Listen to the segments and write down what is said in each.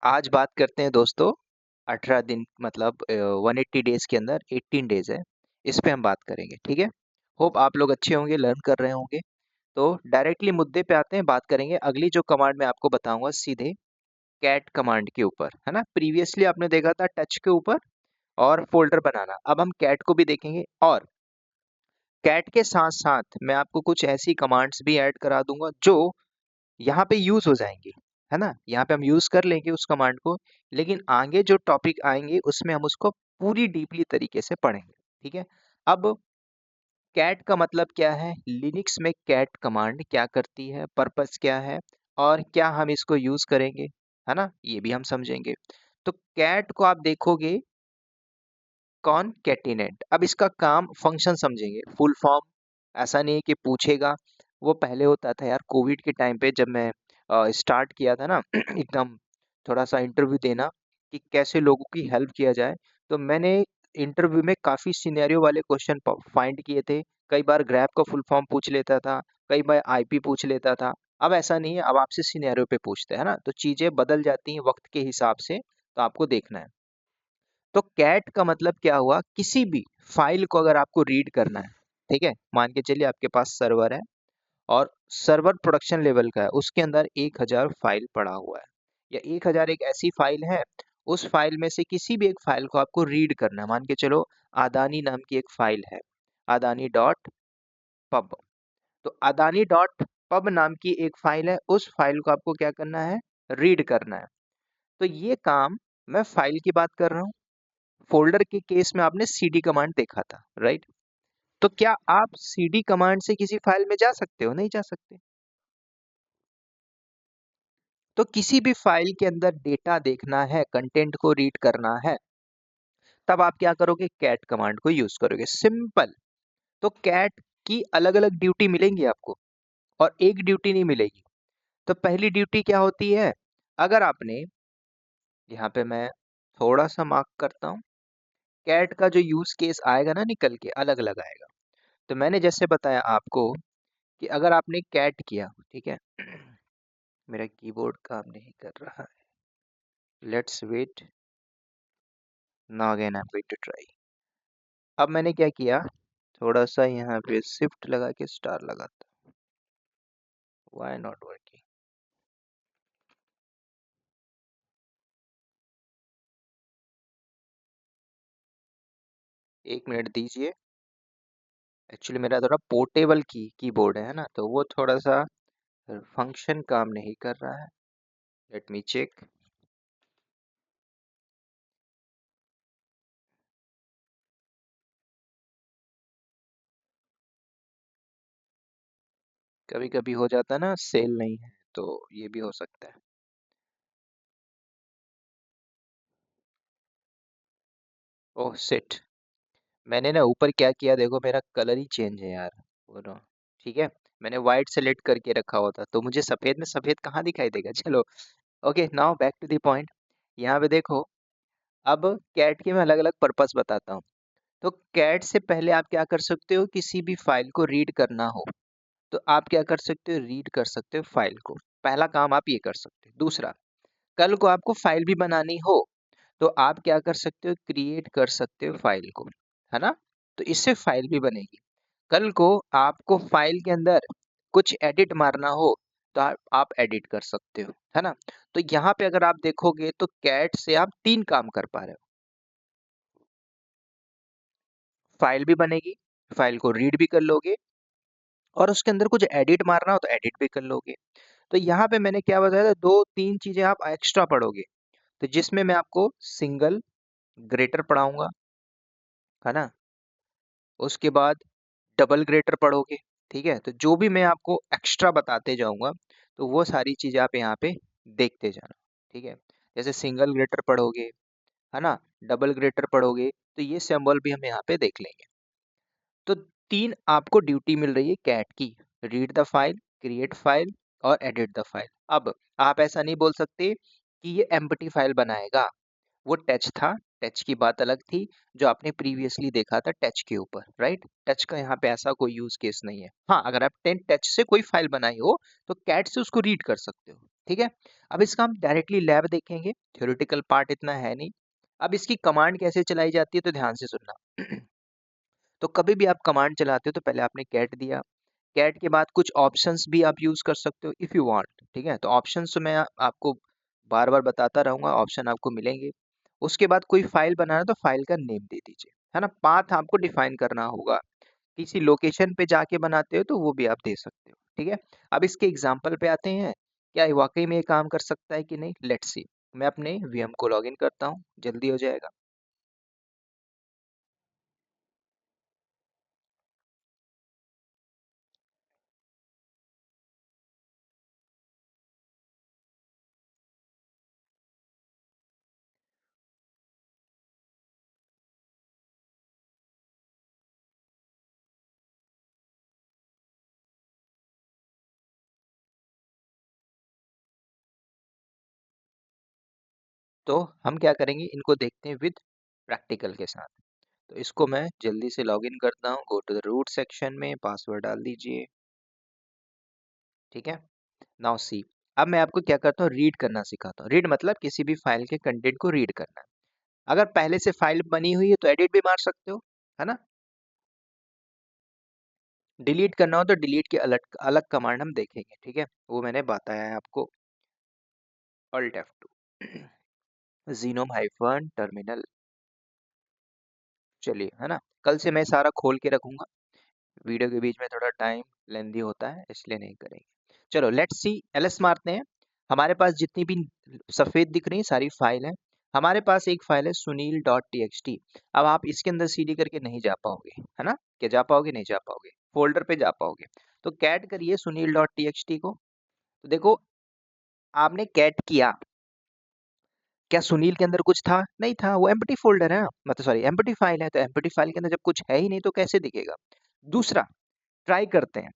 आज बात करते हैं दोस्तों 18 दिन मतलब 180 डेज के अंदर 18 डेज है। इस पे हम बात करेंगे, ठीक है। होप आप लोग अच्छे होंगे, लर्न कर रहे होंगे। तो डायरेक्टली मुद्दे पे आते हैं, बात करेंगे अगली जो कमांड मैं आपको बताऊंगा सीधे कैट कमांड के ऊपर, है ना। प्रीवियसली आपने देखा था टच के ऊपर और फोल्डर बनाना, अब हम कैट को भी देखेंगे और कैट के साथ साथ मैं आपको कुछ ऐसी कमांड्स भी ऐड करा दूंगा जो यहाँ पे यूज हो जाएंगी, है ना। यहाँ पे हम यूज कर लेंगे उस कमांड को, लेकिन आगे जो टॉपिक आएंगे उसमें हम उसको पूरी डीपली तरीके से पढ़ेंगे, ठीक है। अब कैट का मतलब क्या है, लिनक्स में कैट कमांड क्या करती है, पर्पस क्या है और क्या हम इसको यूज करेंगे, है ना, ये भी हम समझेंगे। तो कैट को आप देखोगे कॉनकैटिनेट, अब इसका काम फंक्शन समझेंगे, फुल फॉर्म ऐसा नहीं है कि पूछेगा। वो पहले होता था यार, कोविड के टाइम पे जब मैं स्टार्ट किया था ना एकदम थोड़ा सा इंटरव्यू देना कि कैसे लोगों की हेल्प किया जाए, तो मैंने इंटरव्यू में काफ़ी सिनेरियो वाले क्वेश्चन फाइंड किए थे। कई बार ग्रैब का फुल फॉर्म पूछ लेता था, कई बार आईपी पूछ लेता था। अब ऐसा नहीं है, अब आपसे सिनेरियो पे पूछते हैं ना, तो चीज़ें बदल जाती हैं वक्त के हिसाब से, तो आपको देखना है। तो कैट का मतलब क्या हुआ, किसी भी फाइल को अगर आपको रीड करना है, ठीक है, मान के चलिए आपके पास सर्वर है और सर्वर प्रोडक्शन लेवल का है, उसके अंदर 1000 फाइल पड़ा हुआ है, या 1000 एक ऐसी फाइल है, उस फाइल में से किसी भी एक फाइल को आपको रीड करना है। मान के चलो अदानी नाम की एक फाइल है, अदानी डॉट पब। तो अदानी डॉट पब नाम की एक फाइल है, उस फाइल को आपको क्या करना है, रीड करना है। तो ये काम मैं फाइल की बात कर रहा हूँ। फोल्डर के केस में आपने सीडी कमांड देखा था, राइट। तो क्या आप सीडी कमांड से किसी फाइल में जा सकते हो, नहीं जा सकते। तो किसी भी फाइल के अंदर डेटा देखना है, कंटेंट को रीड करना है, तब आप क्या करोगे, कैट कमांड को यूज करोगे, सिंपल। तो कैट की अलग अलग ड्यूटी मिलेंगी आपको और एक ड्यूटी नहीं मिलेगी। तो पहली ड्यूटी क्या होती है, अगर आपने, यहाँ पे मैं थोड़ा सा मार्क करता हूँ, कैट का जो यूज केस आएगा ना निकल के अलग अलग आएगा। तो मैंने जैसे बताया आपको कि अगर आपने कैट किया, ठीक है, मेरा कीबोर्ड काम नहीं कर रहा है, let's wait, now again I am going to try. अब मैंने क्या किया, थोड़ा सा यहाँ पे शिफ्ट लगा के स्टार लगाता, व्हाई नॉट वर्किंग। एक मिनट दीजिए, एक्चुअली मेरा थोड़ा पोर्टेबल कीबोर्ड है ना, तो वो थोड़ा सा फंक्शन काम नहीं कर रहा है। Let me check. कभी कभी हो जाता है ना, सेल नहीं है, तो ये भी हो सकता है। ओह शिट, मैंने ना ऊपर क्या किया देखो, मेरा कलर ही चेंज है यार, वो ना, ठीक है। मैंने वाइट सेलेक्ट करके रखा होता तो मुझे सफेद में सफेद कहाँ दिखाई देगा। चलो, okay, now back to the point. यहाँ पे देखो, अब कैट के मैं अलग अलग पर्पस बताता हूँ। तो कैट से पहले आप क्या कर सकते हो, किसी भी फाइल को रीड करना हो तो आप क्या कर सकते हो, रीड कर सकते हो फाइल को। पहला काम आप ये कर सकते हो। दूसरा, कल को आपको फाइल भी बनानी हो तो आप क्या कर सकते हो, क्रिएट कर सकते हो फाइल को, है ना। तो इससे फाइल भी बनेगी। कल को आपको फाइल के अंदर कुछ एडिट मारना हो तो आप एडिट कर सकते हो, है ना। तो यहाँ पे अगर आप देखोगे तो कैट से आप 3 काम कर पा रहे हो, फाइल भी बनेगी, फाइल को रीड भी कर लोगे, और उसके अंदर कुछ एडिट मारना हो तो एडिट भी कर लोगे। तो यहाँ पे मैंने क्या बताया था, 2-3 चीजें आप एक्स्ट्रा पढ़ोगे, तो जिसमें मैं आपको सिंगल ग्रेटर पढ़ाऊंगा, है ना। उसके बाद डबल ग्रेटर पढ़ोगे, ठीक है। तो जो भी मैं आपको एक्स्ट्रा बताते जाऊंगा, तो वो सारी चीजें आप यहाँ पे देखते जाना, ठीक है। जैसे सिंगल ग्रेटर पढ़ोगे, है ना, डबल ग्रेटर पढ़ोगे, तो ये सिंबल भी हम यहाँ पे देख लेंगे। तो 3 आपको ड्यूटी मिल रही है कैट की, read the file, create file और एडिट द फाइल। अब आप ऐसा नहीं बोल सकते कि ये एम्प्टी फाइल बनाएगा, वो टच था, टच की बात अलग थी, जो आपने प्रीवियसली देखा था टच के ऊपर, राइट। टच का यहाँ पे ऐसा कोई यूज केस नहीं है। हाँ, अगर आप 10 टच से कोई फाइल बनाई हो तो कैट से उसको रीड कर सकते हो, ठीक है। अब इसका हम डायरेक्टली लैब देखेंगे, थ्योरेटिकल पार्ट इतना है नहीं। अब इसकी कमांड कैसे चलाई जाती है तो ध्यान से सुनना। तो कभी भी आप कमांड चलाते हो तो पहले आपने कैट दिया, कैट के बाद कुछ ऑप्शंस भी आप यूज कर सकते हो इफ यू वांट। ठीक है, तो ऑप्शंस तो मैं आपको बार बार बताता रहूंगा, ऑप्शन आपको मिलेंगे। उसके बाद कोई फाइल बनाना है तो फाइल का नेम दे दीजिए, है ना। पाथ आपको डिफाइन करना होगा, किसी लोकेशन पे जाके बनाते हो तो वो भी आप दे सकते हो। ठीक है, अब इसके एग्जाम्पल पे आते हैं, क्या ये वाकई में ये काम कर सकता है कि नहीं, लेट्स सी। मैं अपने वीएम को लॉगिन करता हूँ, जल्दी हो जाएगा। तो हम क्या करेंगे, इनको देखते हैं विद प्रैक्टिकल के साथ। तो इसको मैं जल्दी से लॉगिन करता हूँ, go to the root section में, पासवर्ड डाल दीजिए। ठीक है, नाउ सी। अब मैं आपको क्या करता हूँ, रीड करना सिखाता हूँ। रीड मतलब किसी भी फाइल के कंटेंट को रीड करना है। अगर पहले से फाइल बनी हुई है तो एडिट भी मार सकते हो, है ना। डिलीट करना हो तो डिलीट के अलग अलग कमांड हम देखेंगे। ठीक है, वो मैंने बताया है आपको। Alt F2 GNOME hyphen terminal. चलिए, है ना। कल से मैं सारा खोल के रखूंगा, वीडियो के बीच में थोड़ा टाइम लेंदी होता है इसलिए नहीं करेंगे। चलो लेट्स सी, एलएस मारते हैं। हमारे पास जितनी भी सफेद दिख रही सारी फाइल है। हमारे पास एक फाइल है Sunil dot T x T. अब आप इसके अंदर सीडी करके नहीं जा पाओगे, है ना। क्या जा पाओगे, नहीं जा पाओगे, फोल्डर पे जा पाओगे। तो कैट करिए Sunil dot T x T को। तो देखो, आपने कैट किया, क्या सुनील के अंदर कुछ था, नहीं था, वो एम्प्टी फोल्डर है ना, मतलब सॉरी एम्प्टी फाइल है। तो एम्प्टी फाइल के अंदर जब कुछ है ही नहीं तो कैसे दिखेगा। दूसरा, ट्राई करते हैं,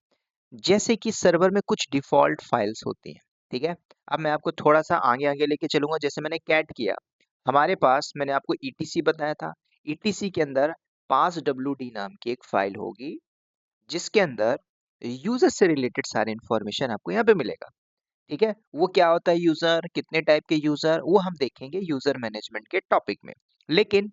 जैसे कि सर्वर में कुछ डिफॉल्ट फाइल्स होती हैं। ठीक है, अब मैं आपको थोड़ा सा आगे आगे लेके चलूंगा। जैसे मैंने कैट किया, हमारे पास मैंने आपको ईटीसी बताया था, ईटीसी के अंदर पास डब्ल्यू नाम की एक फाइल होगी, जिसके अंदर यूजर से रिलेटेड सारे इंफॉर्मेशन आपको यहाँ पे मिलेगा। ठीक है, वो क्या होता है यूजर, कितने टाइप के यूजर, वो हम देखेंगे यूजर मैनेजमेंट के टॉपिक में। लेकिन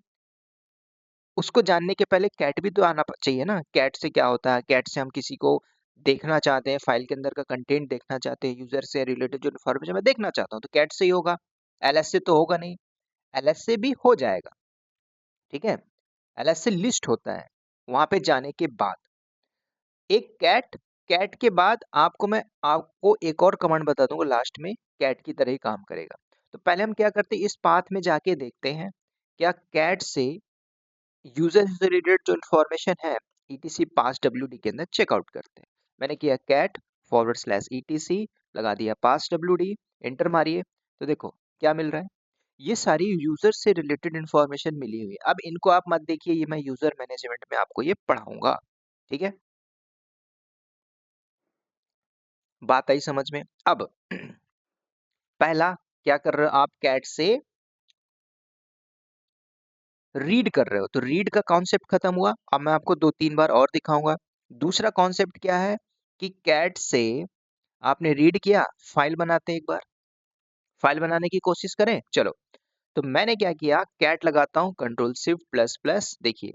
उसको जानने के पहले कैट भी तो आना चाहिए ना। कैट से क्या होता है, कैट से हम किसी को देखना चाहते हैं, फाइल के अंदर का कंटेंट देखना चाहते हैं, यूजर से रिलेटेड जो इन्फॉर्मेशन मैं देखना चाहता हूँ, तो कैट से ही होगा, एलएस से तो होगा नहीं। एलएस से भी हो जाएगा, ठीक है। एलएस से लिस्ट होता है, वहां पे जाने के बाद एक कैट, कैट के बाद आपको एक और कमांड बता दूंगा लास्ट में, कैट की तरह ही काम करेगा। तो पहले हम क्या करते हैं, इस पाथ में जाके देखते हैं क्या कैट से यूजर से रिलेटेड जो इन्फॉर्मेशन है ईटीसी पास डब्ल्यूडी के अंदर चेकआउट करते हैं। मैंने किया कैट फॉरवर्ड स्लैश ईटीसी, लगा दिया पास डब्ल्यूडी, एंटर मारिए। तो देखो क्या मिल रहा है, ये सारी यूजर से रिलेटेड इन्फॉर्मेशन मिली हुई है। अब इनको आप मत देखिए, ये मैं यूजर मैनेजमेंट में आपको ये पढ़ाऊंगा। ठीक है, बात आई समझ में। अब पहला, क्या कर रहे हो आप, कैट से रीड कर रहे हो, तो रीड का कॉन्सेप्ट खत्म हुआ। अब मैं आपको दो तीन बार और दिखाऊंगा। दूसरा कॉन्सेप्ट क्या है कि कैट से आपने रीड किया, फाइल बनाते हैं एक बार, फाइल बनाने की कोशिश करें। चलो, तो मैंने क्या किया, कैट लगाता हूं, कंट्रोल शिफ्ट प्लस प्लस। देखिए,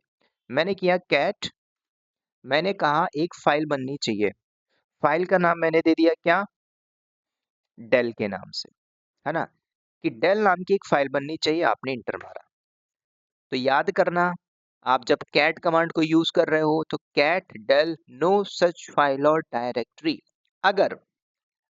मैंने किया कैट, मैंने कहा एक फाइल बननी चाहिए, फाइल का नाम मैंने दे दिया क्या, डेल के नाम से, है ना, कि डेल नाम की एक फाइल बननी चाहिए, आपने इंटर मारा। तो याद करना, आप जब कैट कमांड को यूज कर रहे हो तो कैट डेल नो सच फाइल और डायरेक्टरी। अगर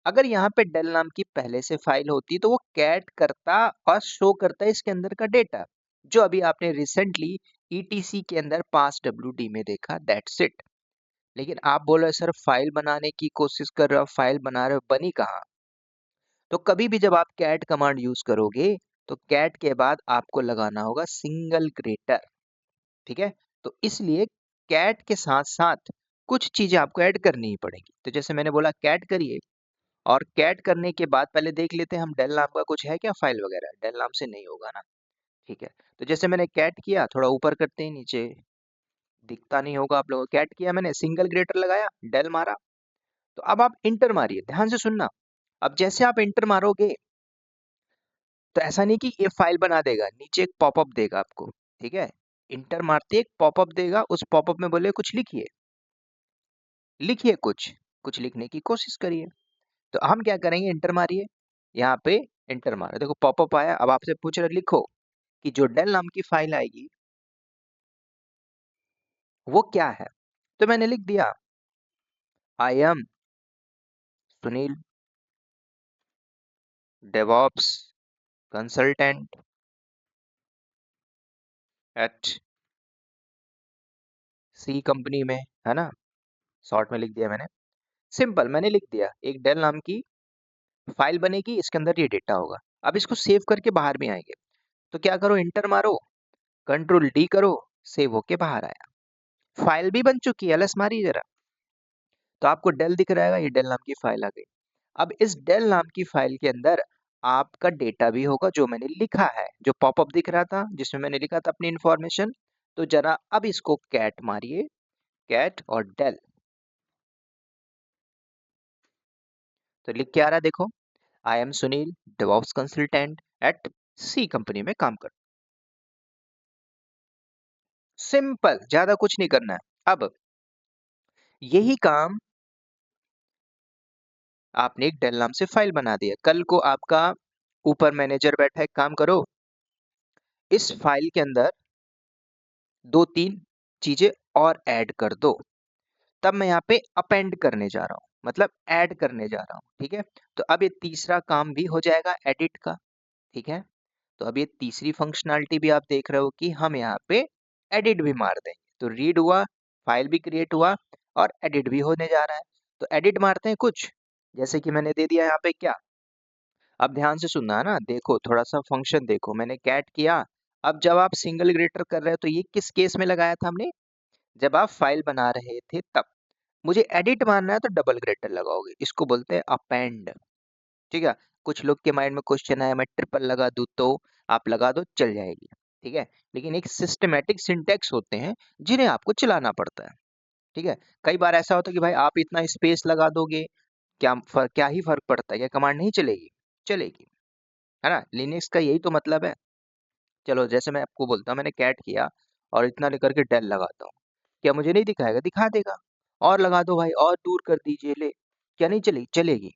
अगर यहाँ पे डेल नाम की पहले से फाइल होती तो वो कैट करता और शो करता है इसके अंदर का डेटा, जो अभी आपने रिसेंटली ईटीसी के अंदर पास डब्ल्यूडी में देखा, दैट्स इट। लेकिन आप बोल रहे हो सर फाइल बनाने की कोशिश कर रहे हो, फाइल बना रहे हो, बनी कहाँ। तो कभी भी जब आप कैट कमांड यूज करोगे तो कैट के बाद आपको लगाना होगा सिंगल ग्रेटर। ठीक है, तो इसलिए कैट के साथ साथ कुछ चीजें आपको ऐड करनी ही पड़ेंगी। तो जैसे मैंने बोला कैट करिए, और कैट करने के बाद पहले देख लेते हैं हम डेल नाम का कुछ है क्या फाइल वगैरह, डेल नाम से नहीं होगा ना। ठीक है, तो जैसे मैंने कैट किया, थोड़ा ऊपर करते हैं, नीचे दिखता नहीं होगा आप लोगों को, कैट किया मैंने, सिंगल ग्रेटर लगाया, डेल मारा। तो अब आप इंटर मारिए, ध्यान से सुनना। अब जैसे आप एंटर मारोगे तो ऐसा नहीं कि ये फाइल बना देगा, नीचे एक पॉपअप देगा आपको, ठीक है? इंटर मारते एक पॉपअप देगा, उस पॉपअप में बोले कुछ लिखिए, लिखिए कुछ लिखने की कोशिश करिए। तो हम क्या करेंगे, इंटर मारिए, यहाँ पे इंटर मारा, देखो पॉपअप आया। अब आपसे पूछ रहे लिखो कि जो डेल नाम की फाइल आएगी वो क्या है, तो मैंने लिख दिया I am Sunil devops consultant at C company में, है ना? शॉर्ट में लिख दिया मैंने, सिंपल मैंने लिख दिया। एक डेल नाम की फाइल बनेगी, इसके अंदर ये डेटा होगा। अब इसको सेव करके बाहर भी आएंगे, तो क्या करो, इंटर मारो, कंट्रोल डी करो, सेव होके बाहर आया, फाइल भी बन चुकी है। एलएस मारिए जरा, तो आपको डेल दिख रहा है, ये डेल नाम की फाइल आ गई। अब इस डेल नाम की फाइल के अंदर आपका डेटा भी होगा जो मैंने लिखा है, जो पॉपअप दिख रहा था जिसमें मैंने लिखा था अपनी इंफॉर्मेशन। तो जरा अब इसको कैट मारिए, कैट और डेल, तो लिख के आ रहा है देखो, I am Sunil devops consultant at C company में काम कर। सिंपल, ज्यादा कुछ नहीं करना है। अब यही काम आपने एक डेल नाम से फाइल बना दिया, कल को आपका ऊपर मैनेजर बैठा है, काम करो इस फाइल के अंदर दो तीन चीजें और ऐड कर दो, तब मैं यहाँ पे अपेंड करने जा रहा हूँ, मतलब ऐड करने जा रहा हूँ, ठीक है? तो अब ये तीसरा काम भी हो जाएगा एडिट का, ठीक है? तो अब ये तीसरी फंक्शनैलिटी भी आप देख रहे हो कि हम यहाँ पे एडिट भी मार देंगे। तो रीड हुआ, फाइल भी क्रिएट हुआ और एडिट भी होने जा रहा है। तो एडिट मारते हैं कुछ, जैसे कि मैंने दे दिया यहाँ पे क्या, अब ध्यान से सुनना है ना, देखो थोड़ा सा फंक्शन देखो, मैंने कैट किया। अब जब आप सिंगल ग्रेटर कर रहे हो तो ये किस केस में लगाया था हमने, जब आप फाइल बना रहे थे तब। मुझे एडिट मारना है तो डबल ग्रेटर लगाओगे, इसको बोलते हैं अपेंड, ठीक है? कुछ लोग के माइंड में क्वेश्चन आया मैं ट्रिपल लगा दूं, तो आप लगा दो चल जाएगी, ठीक है? लेकिन एक सिस्टमेटिक सिंटेक्स होते हैं जिन्हें आपको चलाना पड़ता है, ठीक है? कई बार ऐसा होता है कि भाई आप इतना स्पेस लगा दोगे, क्या ही फर्क पड़ता है, क्या कमांड नहीं चलेगी? चलेगी, है ना? लिनक्स का यही तो मतलब है। चलो जैसे मैं आपको बोलता हूँ मैंने कैट किया और इतना लेकर के डेल लगाता हूँ, क्या मुझे नहीं दिखाएगा? दिखा देगा। और लगा दो भाई, और दूर कर दीजिए, ले, क्या नहीं चलेगी? चलेगी,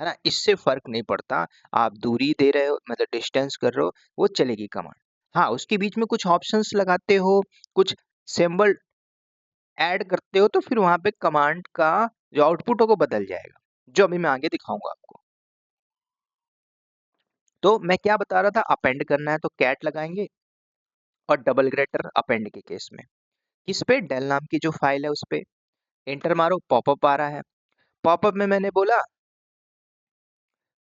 है ना? इससे फर्क नहीं पड़ता, आप दूरी दे रहे हो मतलब डिस्टेंस कर रहे हो, वो चलेगी कमांड। हाँ, उसके बीच में कुछ ऑप्शंस लगाते हो, कुछ सिंबल ऐड करते हो, तो फिर वहां पे कमांड का जो आउटपुट होगा बदल जाएगा, जो अभी मैं आगे दिखाऊंगा आपको। तो मैं क्या बता रहा था, अपेंड करना है तो कैट लगाएंगे, और डबल ग्रेटर अपेंड के केस में किस पे, डेल नाम की जो फाइल है उस पे एंटर मारो, पॉपअप आ रहा है। पॉपअप में मैंने बोला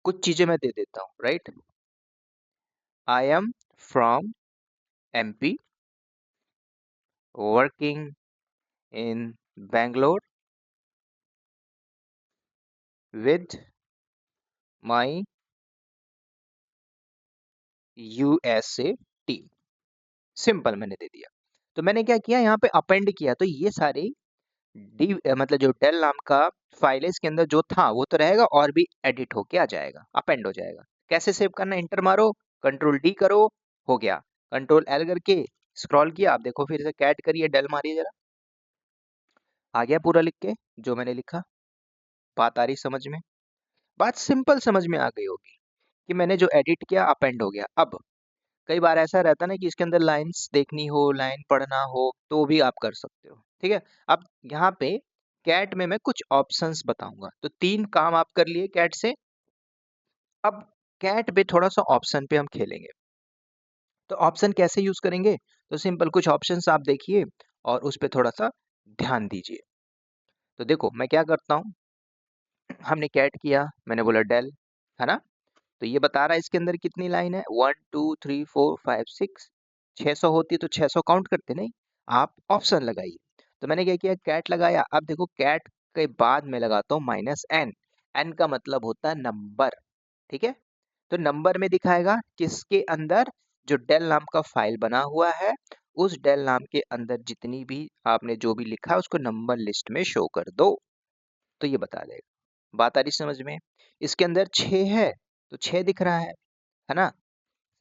कुछ चीजें मैं दे देता हूँ, right? I am from MP working in Bangalore with my USA team, simple मैंने दे दिया। तो मैंने क्या किया, यहाँ पे अपेंड किया, तो ये सारे मतलब जो डेल नाम का फाइल है इसके अंदर जो था वो तो रहेगा, और भी एडिट होके आ जाएगा, अपेंड हो जाएगा। कैसे सेव करना, इंटर मारो, कंट्रोल डी करो, हो गया। कंट्रोल एल करके स्क्रॉल किया, आप देखो फिर से कैट करिए, डेल मारिए जरा, आ गया पूरा लिख के जो मैंने लिखा। बात आ रही समझ में? बात सिंपल समझ में आ गई होगी कि मैंने जो एडिट किया अपेंड हो गया। अब कई बार ऐसा रहता है ना कि इसके अंदर लाइंस देखनी हो, लाइन पढ़ना हो, तो भी आप कर सकते हो, ठीक है? अब यहाँ पे कैट में मैं कुछ ऑप्शंस बताऊंगा, तो तीन काम आप कर लिए कैट से। अब कैट पे थोड़ा सा ऑप्शन पे हम खेलेंगे, तो ऑप्शन कैसे यूज करेंगे, तो सिंपल कुछ ऑप्शंस आप देखिए और उस पे थोड़ा सा ध्यान दीजिए। तो देखो मैं क्या करता हूँ, हमने कैट किया, मैंने बोला डेल, है ना? तो ये बता रहा है इसके अंदर कितनी लाइन है, 1 2 3 4 5 6, 600 होती है तो 600 काउंट करते नहीं, आप ऑप्शन लगाइए। तो मैंने क्या किया, कैट लगाया। अब देखो कैट के बाद में लगाता हूँ माइनस एन, एन का मतलब होता है नंबर, ठीक है? तो नंबर में दिखाएगा किसके अंदर, जो डेल नाम का फाइल बना हुआ है उस डेल नाम के अंदर जितनी भी आपने जो भी लिखा है उसको नंबर लिस्ट में शो कर दो, तो ये बता देगा। बात आ रही समझ में? इसके अंदर 6 है तो 6 दिख रहा है ना?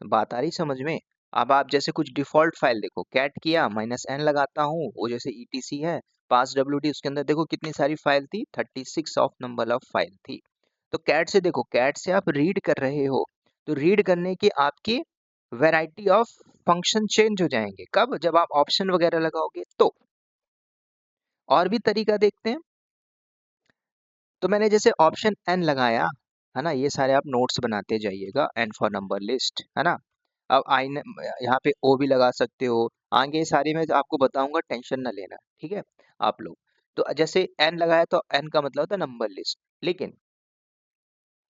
बात आ रही समझ में? अब आप जैसे कुछ डिफ़ॉल्ट फ़ाइल देखो, कैट किया -n लगाता हूँ, वो जैसे ईटीसी है, पास डब्ल्यूडी उसके अंदर देखो कितनी सारी फ़ाइल थी, 36 ऑफ नंबर ऑफ फ़ाइल थी। तो कैट से देखो, कैट से आप रीड कर रहे हो, तो रीड करने की आपकी वैरायटी ऑफ फंक्शन चेंज हो जाएँगे। कब? जब आप ऑप्शन वगैरह लगाओगे तो। और भी तरीका देखते हैं। तो मैंने जैसे ऑप्शन एन लगाया, है ना? ये सारे आप नोट्स बनाते जाइएगा, एन फॉर नंबर लिस्ट, है ना? अब आई न यहाँ पे ओ भी लगा सकते हो। आगे सारे मैं आपको बताऊँगा, टेंशन ना लेना, ठीक है? आप लोग। तो जैसे एन लगाया तो एन का मतलब होता है नंबर लिस्ट। लेकिन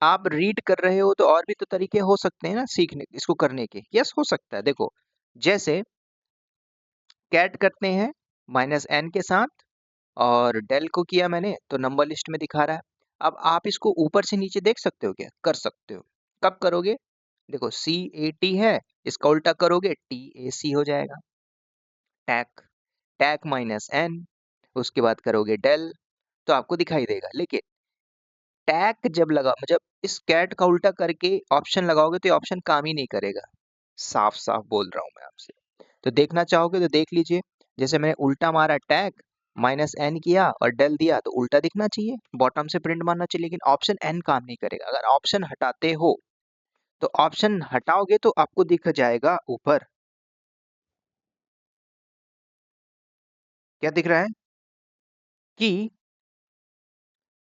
आप रीड कर रहे हो तो और भी तो तरीके हो सकते हैं ना सीखने इसको करने के। यस, हो सकता है। देखो, जैसे कैट करते हैं -n के साथ और डेल को किया मैंने तो नंबर लिस्ट में दिखा रहा है। अब आप इसको ऊपर से नीचे देख सकते हो क्या? कर सकते हो। कब करोगे? देखो CAT है, इसका उल्टा करोगे TAC हो जाएगा। टैक, टैक -n, उसके बाद करोगे डेल, तो आपको दिखाई देगा। लेकिन टैक जब लगा मतलब इस कैट का उल्टा करके ऑप्शन लगाओगे तो ये ऑप्शन काम ही नहीं करेगा। साफ-साफ बोल रहा हूँ मैं आपसे। तो देखना चाहोगे तो देख लीजिए। जैसे मैंने उल्टा मारा टैग -n किया और डेल दिया तो उल्टा दिखना चाहिए, बॉटम से प्रिंट मारना चाहिए, लेकिन ऑप्शन n काम नहीं करेगा। अगर ऑप्शन हटाते हो तो ऑप्शन हटाओगे तो आपको दिख जाएगा ऊपर। क्या दिख रहा है? कि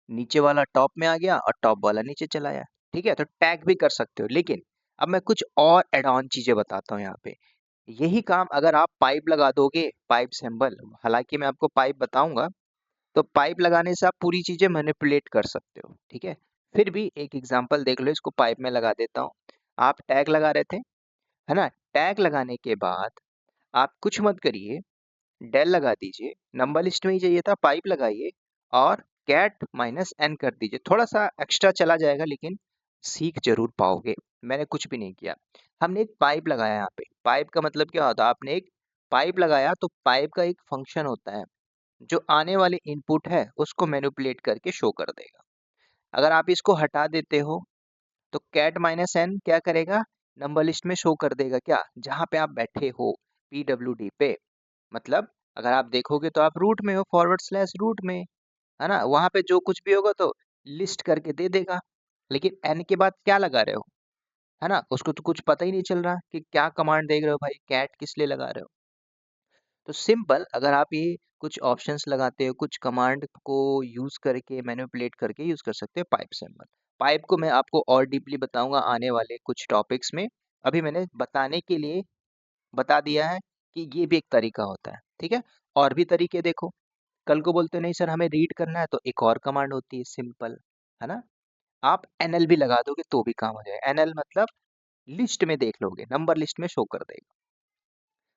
नीचे वाला टॉप में आ गया और टॉप वाला नीचे चला आया। ठीक है? तो टैग भी कर सकते हो। लेकिन अब मैं कुछ और ऐड ऑन चीजें बताता हूँ यहाँ पे। यही काम अगर आप पाइप लगा दोगे, पाइप सिंबल, हालांकि मैं आपको पाइप बताऊंगा, तो पाइप लगाने से आप पूरी चीजें मैनिपुलेट कर सकते हो। ठीक है? फिर भी एक एग्जांपल देख लो, इसको पाइप में लगा देता हूँ। आप टैग लगा रहे थे, है ना? टैग लगाने के बाद आप कुछ मत करिए, डेल लगा दीजिए, नंबर लिस्ट में ही चाहिए था, पाइप लगाइए और कैट -n कर दीजिए। थोड़ा सा एक्स्ट्रा चला जाएगा लेकिन सीख जरूर पाओगे। मैंने कुछ भी नहीं किया, हमने एक पाइप लगाया यहाँ पे। पाइप का मतलब क्या होता है? आपने एक पाइप लगाया तो पाइप का एक फंक्शन होता है जो आने वाले इनपुट है उसको मैनिपुलेट करके शो कर देगा। अगर आप इसको हटा देते हो तो कैट -n क्या करेगा? नंबर लिस्ट में शो कर देगा क्या? जहाँ पे आप बैठे हो, PWD पे। मतलब अगर आप देखोगे तो आप रूट में हो, /रूट में, है ना? वहां पे जो कुछ भी होगा तो लिस्ट करके दे देगा। लेकिन एन के बाद क्या लगा रहे हो, है ना? उसको तो कुछ पता ही नहीं चल रहा कि क्या कमांड देख रहे हो भाई, कैट किस लिए लगा रहे हो। तो सिंपल, अगर आप ये कुछ ऑप्शंस लगाते हो, कुछ कमांड को यूज करके मैनिपुलेट करके यूज कर सकते हो पाइप सिंबल। पाइप को मैं आपको और डीपली बताऊंगा आने वाले कुछ टॉपिक्स में। अभी मैंने बताने के लिए बता दिया है कि ये भी एक तरीका होता है। ठीक है? और भी तरीके देखो। कल को बोलते हो नहीं सर हमें रीड करना है, तो एक और कमांड होती है सिंपल, है ना? आप एनएल भी लगा दोगे तो भी काम हो जाएगा। एनएल मतलब लिस्ट में देख लोगे, नंबर लिस्ट में शो कर देगा,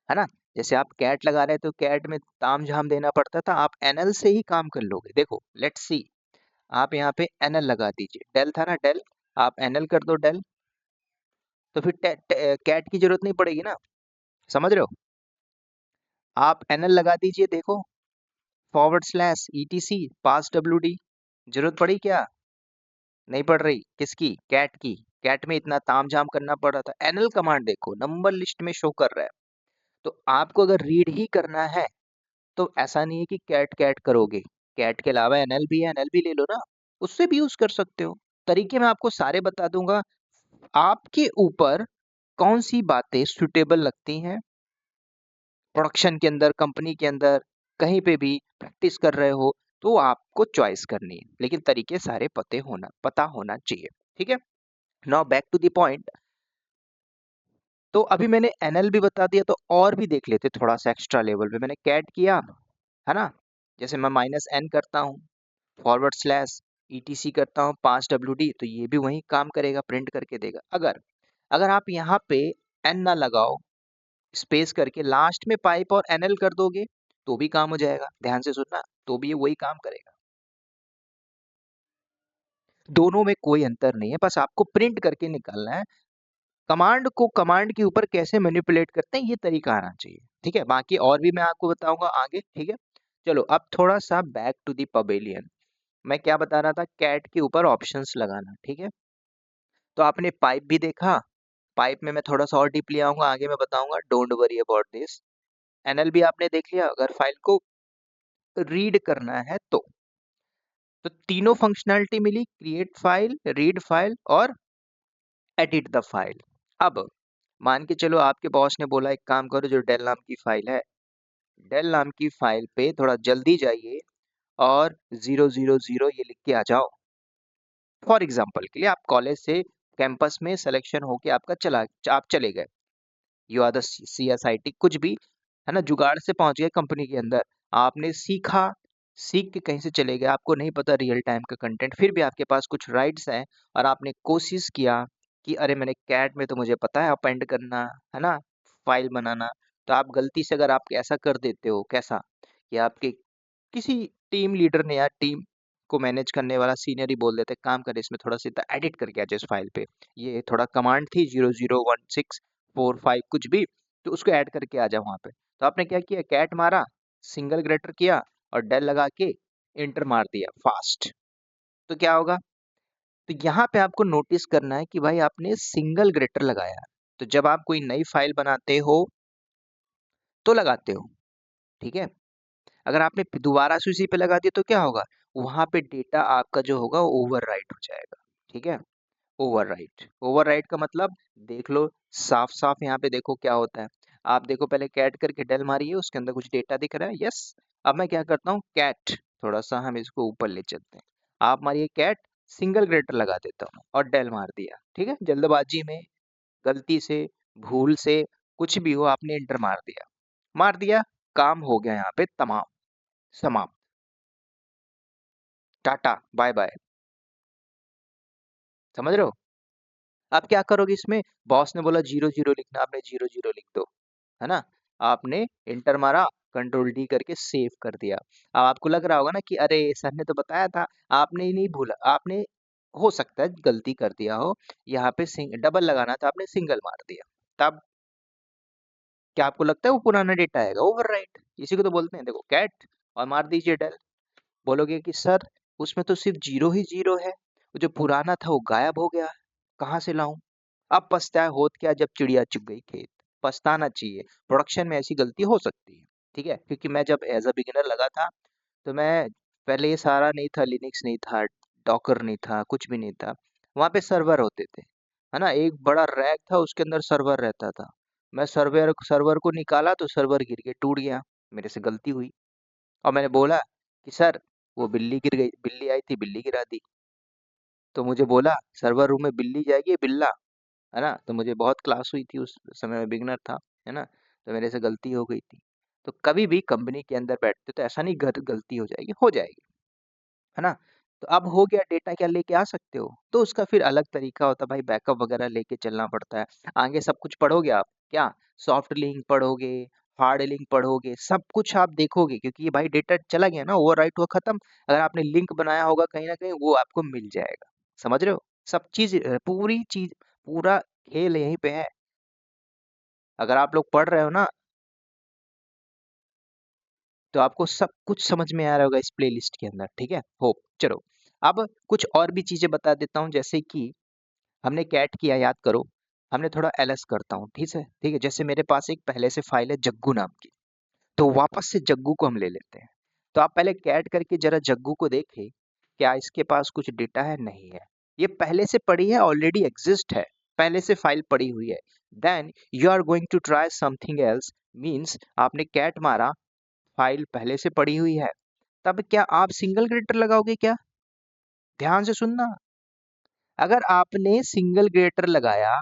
है ना? जैसे आप कैट लगा रहे थे तो कैट में तामझाम देना पड़ता था, आप एनएल से ही काम कर लोगे। देखो, लेट्स सी, आप यहाँ पे एनएल लगा दीजिए। डेल था ना, डेल, आप एनएल कर दो डेल, तो फिर कैट की जरूरत नहीं पड़ेगी ना। समझ रहे हो? आप एनएल लगा दीजिए, देखो, /etc पास WD, जरूरत पड़ी क्या? नहीं पड़ रही। किसकी? कैट की। कैट में इतना तामझाम करना पड़ रहा था। एनएल कमांड देखो, नंबर लिस्ट में शो कर रहा है। तो आपको अगर रीड ही करना है तो ऐसा नहीं है कि कैट कैट करोगे। कैट के अलावा एनएल भी है, एनएल भी ले लो ना, उससे भी यूज कर सकते हो। तरीके मैं आपको सारे बता दूंगा, आपके ऊपर कौन सी बातें सुटेबल लगती हैं। प्रोडक्शन के अंदर, कंपनी के अंदर, कहीं पे भी प्रैक्टिस कर रहे हो तो आपको चॉइस करनी है, लेकिन तरीके सारे पता होना चाहिए। ठीक है? Now back to the point. तो अभी मैंने एनएल भी बता दिया, तो और भी देख लेते थोड़ा सा एक्स्ट्रा लेवल पे। मैंने कैट किया, है ना? जैसे मैं -n करता हूँ, /etc करता हूँ, पास WD, तो ये भी वही काम करेगा, प्रिंट करके देगा। अगर अगर आप यहाँ पे एन ना लगाओ, स्पेस करके लास्ट में पाइप और एनएल कर दोगे तो भी काम हो जाएगा। ध्यान से सुनना, तो भी ये वही काम करेगा। दोनों में कोई अंतर नहीं है, बस आपको प्रिंट करके निकालना है। कमांड को कमांड के ऊपर कैसे मैनिपुलेट करते हैं, ये तरीका आना चाहिए। ठीक है? बाकी और भी मैं आपको बताऊंगा आगे। ठीक है? चलो अब थोड़ा सा बैक टू दी पवेलियन। मैं क्या बता रहा था, कैट के ऊपर ऑप्शंस लगाना, ठीक है। तो आपने पाइप भी देखा, पाइप में मैं थोड़ा सा और डीपली आऊंगा, आगे मैं बताऊंगा, don't worry about this. NL भी आपने देख लिया, अगर फाइल को रीड करना है तो तीनों फंक्शनैलिटी मिली, क्रिएट फाइल, रीड फाइल और एडिट द फाइल। अब मान के चलो आपके बॉस ने बोला एक काम करो, जो डेल नाम की फाइल है, डेल नाम की फाइल पे थोड़ा जल्दी जाइए और 000 ये लिख के आ जाओ। फॉर एग्जाम्पल के लिए आप कॉलेज से कैंपस में सिलेक्शन होके आपका आप चले गए, यू आर द CSIT कुछ भी, है ना, जुगाड़ से पहुंच गए कंपनी के अंदर, आपने सीखा, सीख के कहीं से चले गए, आपको नहीं पता रियल टाइम का कंटेंट, फिर भी आपके पास कुछ राइट्स हैं और आपने कोशिश किया कि अरे मैंने कैट में तो मुझे पता है अपेंड करना, है ना, फाइल बनाना, तो आप गलती से अगर आप ऐसा कर देते हो, कैसा कि आपके किसी टीम लीडर ने या टीम को मैनेज करने वाला सीनियर ही बोल देते काम कर, इसमें थोड़ा सा एडिट करके आ जाए इस फाइल पे, ये थोड़ा कमांड थी 001645 कुछ भी, तो उसको ऐड करके आ जाओ वहां पे। तो आपने क्या किया, कैट मारा, सिंगल ग्रेटर किया और डेल लगा के इंटर मार दिया फास्ट, तो क्या होगा, तो यहाँ पे आपको नोटिस करना है कि भाई आपने सिंगल ग्रेटर लगाया। तो जब आप कोई नई फाइल बनाते हो तो लगाते हो, ठीक है, अगर आपने दोबारा से उसी पे लगा दिया तो क्या होगा, वहां पे डेटा आपका जो होगा वो ओवरराइट हो जाएगा, ठीक है। ओवरराइट, ओवरराइट का मतलब देख लो, साफ साफ यहाँ पे देखो क्या होता है। आप देखो पहले कैट करके डेल मारिए, उसके अंदर कुछ डेटा दिख रहा है, यस। अब मैं क्या करता हूँ, कैट, थोड़ा सा हम इसको ऊपर ले चलते हैं, आप मारिए कैट, सिंगल ग्रेटर लगा देता हूँ और डेल मार दिया, ठीक है, जल्दबाजी में, गलती से, भूल से, कुछ भी हो, आपने इंटर मार दिया, मार दिया, काम हो गया यहाँ पे तमाम, समाप्त, टाटा बाय बाय, समझ रहे हो। आप क्या करोगे इसमें, बॉस ने बोला 00 लिखना, आपने 00 लिख दो, है ना, आपने इंटर मारा, कंट्रोल डी करके सेव कर दिया। अब आपको लग रहा होगा ना कि अरे सर ने तो बताया था, आपने ही नहीं भूला, आपने हो सकता है गलती कर दिया हो, यहाँ पे डबल लगाना था, आपने सिंगल मार दिया, तब क्या आपको लगता है वो पुराना डेटा आएगा, ओवरराइट, इसी को तो बोलते हैं, देखो कैट और मार दीजिए डेल, बोलोगे कि सर उसमें तो सिर्फ 0 ही 0 है, वो जो पुराना था वो गायब हो गया, कहाँ से लाऊं। अब पछताए होत क्या जब चिड़िया चुग गई खेत, पछताना चाहिए, प्रोडक्शन में ऐसी गलती हो सकती है, ठीक है, क्योंकि मैं जब एज अ बिगिनर लगा था तो मैं, पहले ये सारा नहीं था, लिनक्स नहीं था, डॉकर नहीं था, कुछ भी नहीं था, वहाँ पे सर्वर होते थे, है ना, एक बड़ा रैक था, उसके अंदर सर्वर रहता था, मैं सर्वर सर्वर को निकाला तो सर्वर गिर के टूट गया, मेरे से गलती हुई, और मैंने बोला कि सर वो बिल्ली गिर गई, बिल्ली आई थी, बिल्ली गिरा दी, तो मुझे बोला सर्वर रूम में बिल्ली जाएगी, बिल्ला, है ना, तो मुझे बहुत क्लास हुई थी, उस समय मैं बिगनर था, है ना, तो मेरे से गलती हो गई थी। तो कभी भी कंपनी के अंदर बैठते तो ऐसा नहीं गलती हो जाएगी, हो जाएगी, है ना। तो अब हो गया, डेटा क्या लेके आ सकते हो, तो उसका फिर अलग तरीका होता है भाई, बैकअप वगैरह लेके चलना पड़ता है, आगे सब कुछ पढ़ोगे आप क्या, सॉफ्ट लिंक पढ़ोगे, हार्ड लिंक पढ़ोगे, सब कुछ आप देखोगे, क्योंकि ये भाई डेटा चला गया ना, ओवरराइट हुआ, खत्म, अगर आपने लिंक बनाया होगा कहीं ना कहीं वो आपको मिल जाएगा, समझ रहे हो, सब चीज, पूरी चीज, पूरा खेल यहीं पे है, अगर आप लोग पढ़ रहे हो ना तो आपको सब कुछ समझ में आ रहा होगा इस प्लेलिस्ट के अंदर, ठीक है, होप, चलो अब कुछ और भी चीजें बता देता हूँ, जैसे कि हमने कैट किया, याद करो, हमने थोड़ा एलएस करता हूँ, ठीक है, ठीक है, जैसे मेरे पास एक पहले से फाइल है जग्गू नाम की, तो वापस से जग्गू को हम ले लेते हैं, तो आप पहले कैट करके जरा जग्गू को देखें, क्या इसके पास कुछ डेटा है, नहीं है, ये पहले से पड़ी है, ऑलरेडी एग्जिस्ट है, पहले से फाइल पड़ी हुई है, then you are going to try something else, means आपने कैट मारा, फाइल पहले से पड़ी हुई है, तब क्या आप सिंगल ग्रेटर लगाओगे क्या, ध्यान से सुनना, अगर आपने सिंगल ग्रेटर लगाया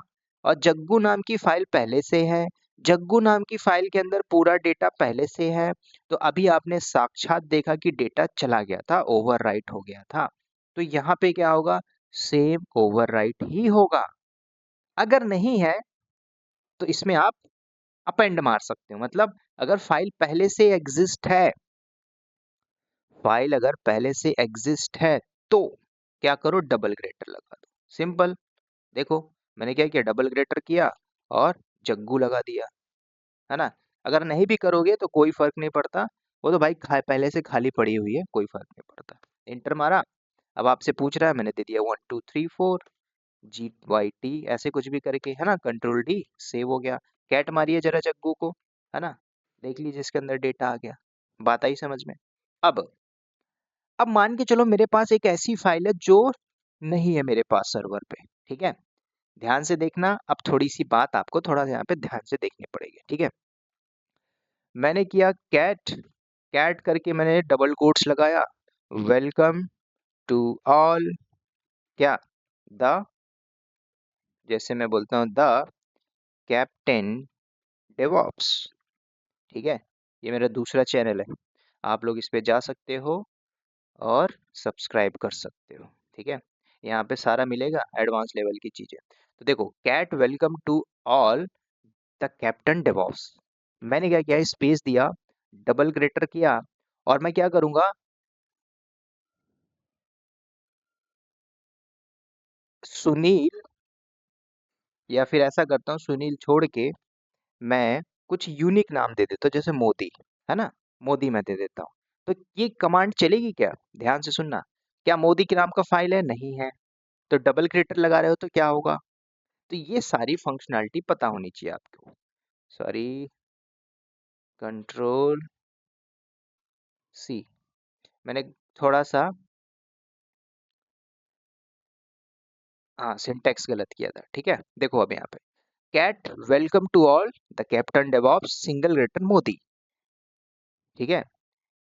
और जग्गू नाम की फाइल पहले से है, जग्गू नाम की फाइल के अंदर पूरा डेटा पहले से है, तो अभी आपने साक्षात देखा कि डेटा चला गया था, ओवरराइट हो गया था, तो यहाँ पे क्या होगा, सेम ओवरराइट ही होगा, अगर नहीं है तो इसमें आप अपेंड मार सकते हो, मतलब अगर फाइल पहले से एग्जिस्ट है, फाइल अगर पहले से एग्जिस्ट है तो क्या करो, डबल ग्रेटर लगा दो, सिंपल, देखो मैंने क्या किया, डबल ग्रेटर किया और जग्गू लगा दिया, है ना, अगर नहीं भी करोगे तो कोई फर्क नहीं पड़ता, वो तो भाई पहले से खाली पड़ी हुई है, कोई फर्क नहीं पड़ता। इंटर मारा, अब आपसे पूछ रहा है, मैंने दे दिया 1234 GYT ऐसे कुछ भी करके, है ना, कंट्रोल D, सेव हो गया। कैट मारिए जरा जग्गू को, है ना, देख लीजिए इसके अंदर डेटा आ गया। बात आई समझ में? अब मान के चलो मेरे पास एक ऐसी फाइल है जो नहीं है मेरे पास सर्वर पे, ठीक है। ध्यान से देखना, अब थोड़ी सी बात आपको थोड़ा यहाँ पे ध्यान से देखनी पड़ेगी, ठीक है। मैंने किया कैट, कैट करके मैंने डबल कोट्स लगाया, वेलकम टू ऑल, क्या, द, जैसे मैं बोलता हूँ द कैप्टन डेवॉप्स, ठीक है। ये मेरा दूसरा चैनल है, आप लोग इस पे जा सकते हो और सब्सक्राइब कर सकते हो, ठीक है। यहाँ पे सारा मिलेगा एडवांस लेवल की चीजें। तो देखो, cat welcome to all the captain devops, मैंने क्या किया, स्पेस दिया, डबल ग्रेटर किया, और मैं क्या करूंगा, सुनील, या फिर ऐसा करता हूँ, सुनील छोड़ के मैं कुछ यूनिक नाम दे देता हूँ, जैसे मोदी, है ना, मोदी मैं दे देता हूँ। तो ये कमांड चलेगी क्या? ध्यान से सुनना। क्या मोदी के नाम का फाइल है? नहीं है। तो डबल क्रेटर लगा रहे हो तो क्या होगा? तो ये सारी फंक्शनैलिटी पता होनी चाहिए आपको। सॉरी, कंट्रोल C, मैंने थोड़ा सा, हाँ, सिंटेक्स गलत किया था, ठीक है। देखो अब यहाँ पे cat welcome to all the captain devops single greater मोदी, ठीक है।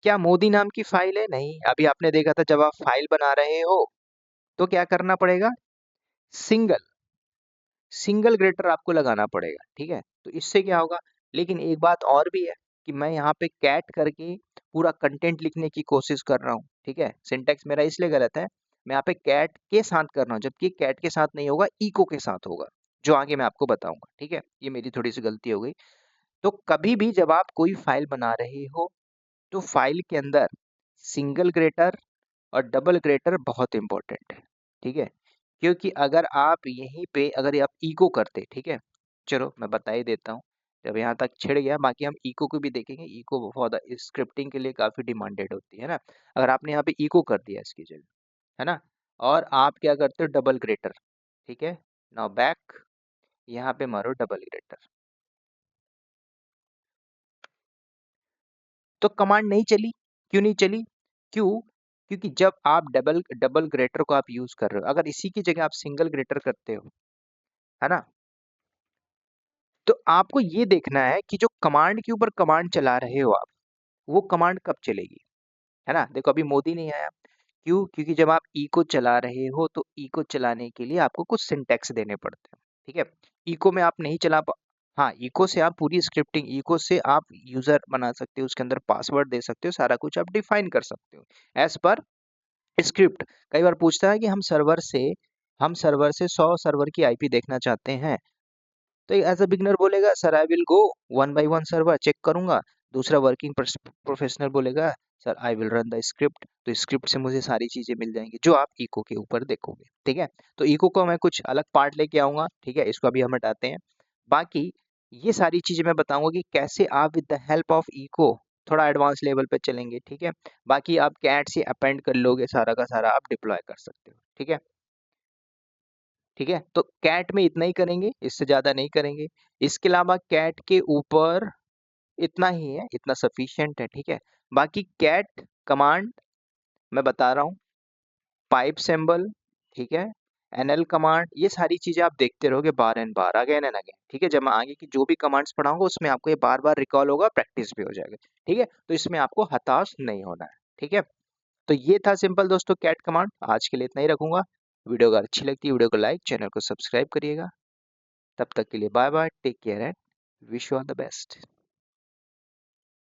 क्या मोदी नाम की फाइल है? नहीं। अभी आपने देखा था जब आप फाइल बना रहे हो तो क्या करना पड़ेगा, सिंगल, सिंगल ग्रेटर आपको लगाना पड़ेगा, ठीक है। तो इससे क्या होगा, लेकिन एक बात और भी है कि मैं यहाँ पे कैट करके पूरा कंटेंट लिखने की कोशिश कर रहा हूँ, ठीक है। सिंटेक्स मेरा इसलिए गलत है, मैं यहाँ पे कैट के साथ कर रहा हूँ, जबकि कैट के साथ नहीं होगा, इको के साथ होगा, जो आगे मैं आपको बताऊंगा, ठीक है। ये मेरी थोड़ी सी गलती हो गई। तो कभी भी जब आप कोई फाइल बना रहे हो तो फाइल के अंदर सिंगल ग्रेटर और डबल ग्रेटर बहुत इंपॉर्टेंट है, ठीक है। क्योंकि अगर आप यहीं पे अगर आप इको करते, ठीक है, चलो मैं बता ही देता हूँ, जब यहाँ तक छिड़ गया, बाकी हम इको को भी देखेंगे। इको बहुत स्क्रिप्टिंग के लिए काफी डिमांडेड होती है ना। अगर आपने यहाँ पे इको कर दिया इसकी जगह, है ना, और आप क्या करते हो, डबल ग्रेटर, ठीक है, नाउ बैक, यहाँ पे मारो डबल ग्रेटर, तो कमांड नहीं चली। क्यों नहीं चली? क्यों? क्योंकि जब आप डबल डबल ग्रेटर को आप यूज कर रहे हो, अगर इसी की जगह आप सिंगल ग्रेटर करते हो, है ना, तो आपको ये देखना है कि जो कमांड के ऊपर कमांड चला रहे हो आप, वो कमांड कब चलेगी, है ना। देखो अभी मोदी नहीं आया, क्यों? क्योंकि जब आप इको चला रहे हो तो इको चलाने के लिए आपको कुछ सिंटेक्स देने पड़ते हैं, ठीक है। इको में आप नहीं चला पा, हाँ, इको से आप पूरी स्क्रिप्टिंग, इको से आप यूजर बना सकते हो, उसके अंदर पासवर्ड दे सकते हो, सारा कुछ आप डिफाइन कर सकते हो एज पर स्क्रिप्ट। कई बार पूछता है कि हम सर्वर से 100 सर्वर की आईपी देखना चाहते हैं, तो एज अ बिगनर बोलेगा sir I will go one by one server check करूंगा। दूसरा वर्किंग प्रोफेशनल बोलेगा sir I will run the script, तो स्क्रिप्ट से मुझे सारी चीजें मिल जाएंगी जो आप इको के ऊपर देखोगे, ठीक है। तो इको को मैं कुछ अलग पार्ट लेके आऊंगा, ठीक है, इसको अभी हम हटाते हैं। बाकी ये सारी चीजें मैं बताऊंगा कि कैसे आप with the help of echo थोड़ा एडवांस लेवल पे चलेंगे, ठीक है। बाकी आप कैट से अपेंड कर लोगे, सारा का सारा आप डिप्लॉय कर सकते हो, ठीक है। ठीक है, तो कैट में इतना ही करेंगे, इससे ज्यादा नहीं करेंगे। इसके अलावा कैट के ऊपर इतना ही है, इतना सफिशिएंट है, ठीक है। बाकी कैट कमांड मैं बता रहा हूँ, पाइप सिंबल, ठीक है, एनएल कमांड, ये सारी चीजें आप देखते रहोगे बार एंड बार, अगेन एंड अगेन, ठीक है। जब मैं आगे की जो भी कमांड्स पढ़ाऊंगा उसमें आपको ये बार बार रिकॉल होगा, प्रैक्टिस भी हो जाएगा, ठीक है। तो इसमें आपको हताश नहीं होना है, ठीक है। तो ये था सिंपल दोस्तों कैट कमांड, आज के लिए इतना ही रखूंगा। वीडियो अगर अच्छी लगती है वीडियो को लाइक, चैनल को सब्सक्राइब करिएगा। तब तक के लिए bye bye, take care and wish you all the best.